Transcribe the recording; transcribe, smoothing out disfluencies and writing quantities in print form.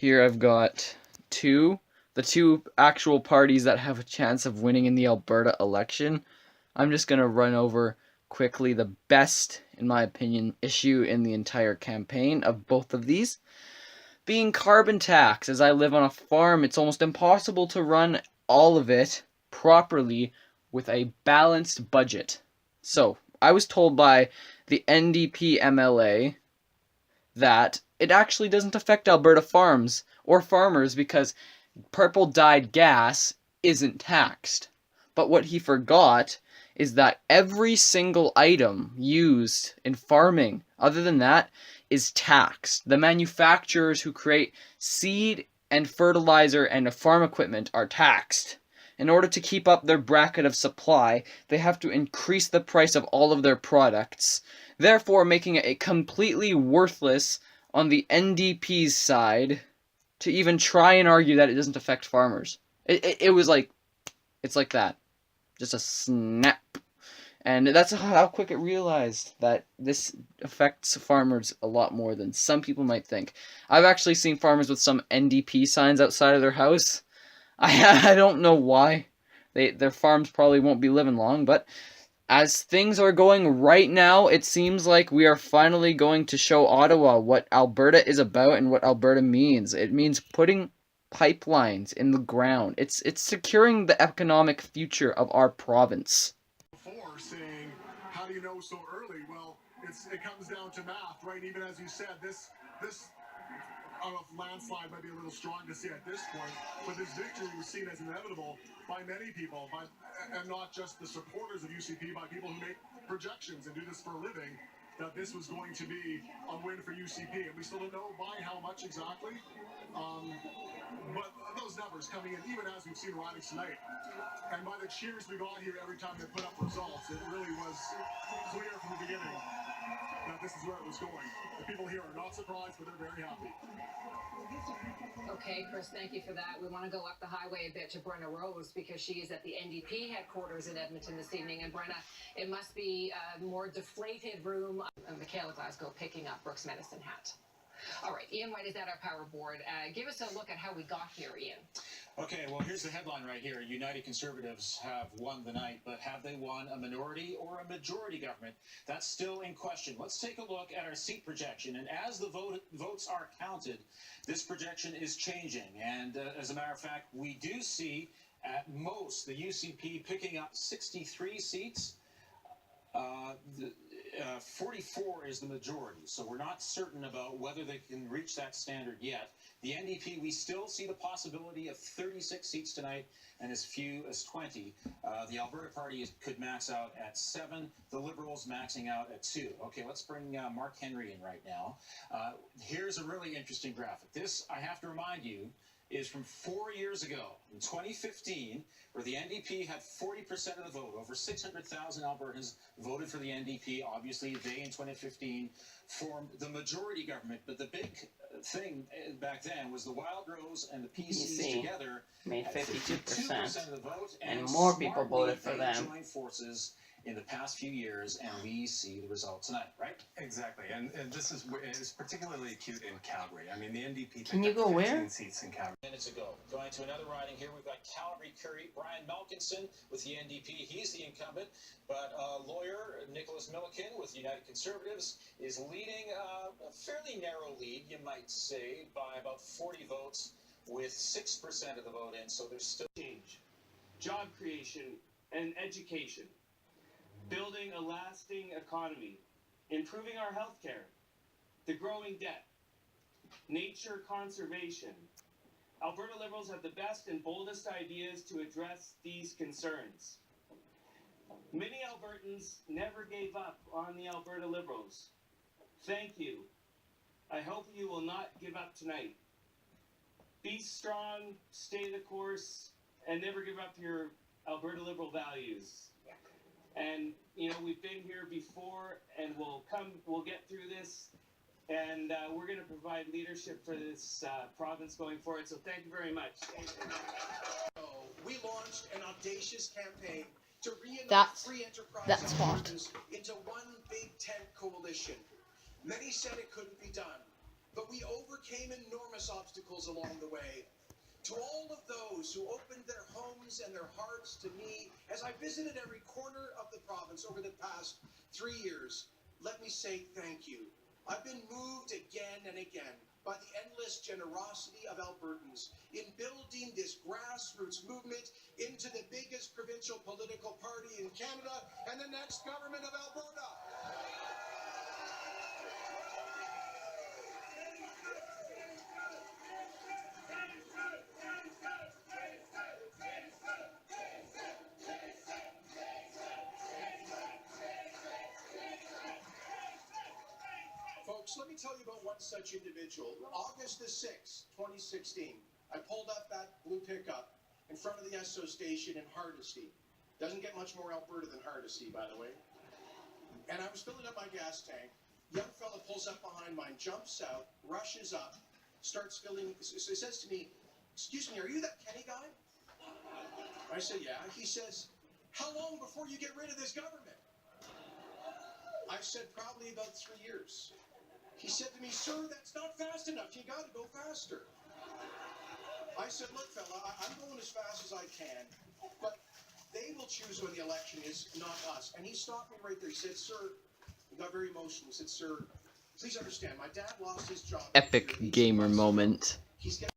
Here I've got the two actual parties that have a chance of winning in the Alberta election. I'm just going to run over quickly the best, in my opinion, issue in the entire campaign of both of these. Being carbon tax. As I live on a farm, it's almost impossible to run all of it properly with a balanced budget. So, I was told by the NDP MLA that it actually doesn't affect Alberta farms or farmers because purple dyed gas isn't taxed. But what he forgot is that every single item used in farming, other than that, is taxed. The manufacturers who create seed and fertilizer and farm equipment are taxed. In order to keep up their bracket of supply, they have to increase the price of all of their products, therefore making it completely worthless on the NDP's side to even try and argue that it doesn't affect farmers. It was like, it's like that. Just a snap. And that's how quick it realized that this affects farmers a lot more than some people might think. I've actually seen farmers with some NDP signs outside of their house. I don't know why. Their farms probably won't be living long, but as things are going right now, it seems like we are finally going to show Ottawa what Alberta is about and what Alberta means. It means putting pipelines in the ground. It's securing the economic future of our province. Before saying, how do you know so early? Well, it comes down to math, right? Even as you said, this I don't know if landslide might be a little strong to say at this point, but this victory was seen as inevitable by many people, and not just the supporters of UCP, by people who make projections and do this for a living, that this was going to be a win for UCP. And we still don't know by how much exactly, but those numbers coming in, even as we've seen ridings tonight, and by the cheers we got here every time they put up results, it really was clear from the beginning that this is where it was going. The people here are not surprised, but they're very happy. Okay, Chris, thank you for that. We want to go up the highway a bit to Brenna Rose because she is at the NDP headquarters in Edmonton this evening. And Brenna, it must be a more deflated room. Michaela Glasgow picking up Brooks' medicine hat. All right, Ian White is at our power board. Give us a look at how we got here, Ian. Okay, well, here's the headline right here. United Conservatives have won the night, but have they won a minority or a majority government? That's still in question. Let's take a look at our seat projection. And as the votes are counted, this projection is changing. And as a matter of fact, we do see at most the UCP picking up 63 seats. 44 is the majority, so we're not certain about whether they can reach that standard yet. The NDP, we still see the possibility of 36 seats tonight and as few as 20. The Alberta Party could max out at 7, the Liberals maxing out at 2. Okay, let's bring Mark Henry in right now. Here's a really interesting graphic. This, I have to remind you, is from 4 years ago, in 2015, where the NDP had 40% of the vote. Over 600,000 Albertans voted for the NDP. Obviously, they, in 2015, formed the majority government. But the big thing back then was the Wild Rose and the PCs together made 52% of the vote. And more people voted for them. Joined forces in the past few years, and we see the result tonight, right? Exactly, and this is particularly acute in Calgary. I mean, the NDP Can you go picked up 15 where? seats in Calgary. Minutes ago. Going to another riding here, we've got Calgary Curry, Brian Malkinson with the NDP. He's the incumbent, but lawyer Nicholas Milliken with United Conservatives is leading a fairly narrow lead, you might say, by about 40 votes with 6% of the vote in, so there's still change, job creation, and education. Building a lasting economy, improving our health care, the growing debt, nature conservation. Alberta Liberals have the best and boldest ideas to address these concerns. Many Albertans never gave up on the Alberta Liberals. Thank you. I hope you will not give up tonight. Be strong, stay the course, and never give up your Alberta Liberal values. And, you know, we've been here before, and we'll get through this, and we're going to provide leadership for this province going forward. So thank you very much. We launched an audacious campaign to reunite free enterprise Albertans into one big tent coalition. Many said it couldn't be done, but we overcame enormous obstacles along the way. To all of those who opened their homes and their hearts to me as I visited every corner of the province over the past 3 years, let me say thank you. I've been moved again and again by the endless generosity of Albertans in building this grassroots movement into the biggest provincial political party in Canada and the next government of Alberta. Folks, let me tell you about one such individual. August the 6th, 2016, I pulled up that blue pickup in front of the Esso station in Hardisty. Doesn't get much more Alberta than Hardisty, by the way. And I was filling up my gas tank. Young fella pulls up behind mine, jumps out, rushes up, starts filling. So he says to me, "Excuse me, are you that Kenny guy?" I said, "Yeah." He says, "How long before you get rid of this government?" I said, "Probably about 3 years." He said to me, "Sir, that's not fast enough. You got to go faster." I said, "Look, fella, I'm going as fast as I can, but they will choose when the election is, not us." And he stopped me right there. He said, "Sir," he got very emotional. He said, "Sir, please understand, my dad lost his job. Epic gamer moment. He's getting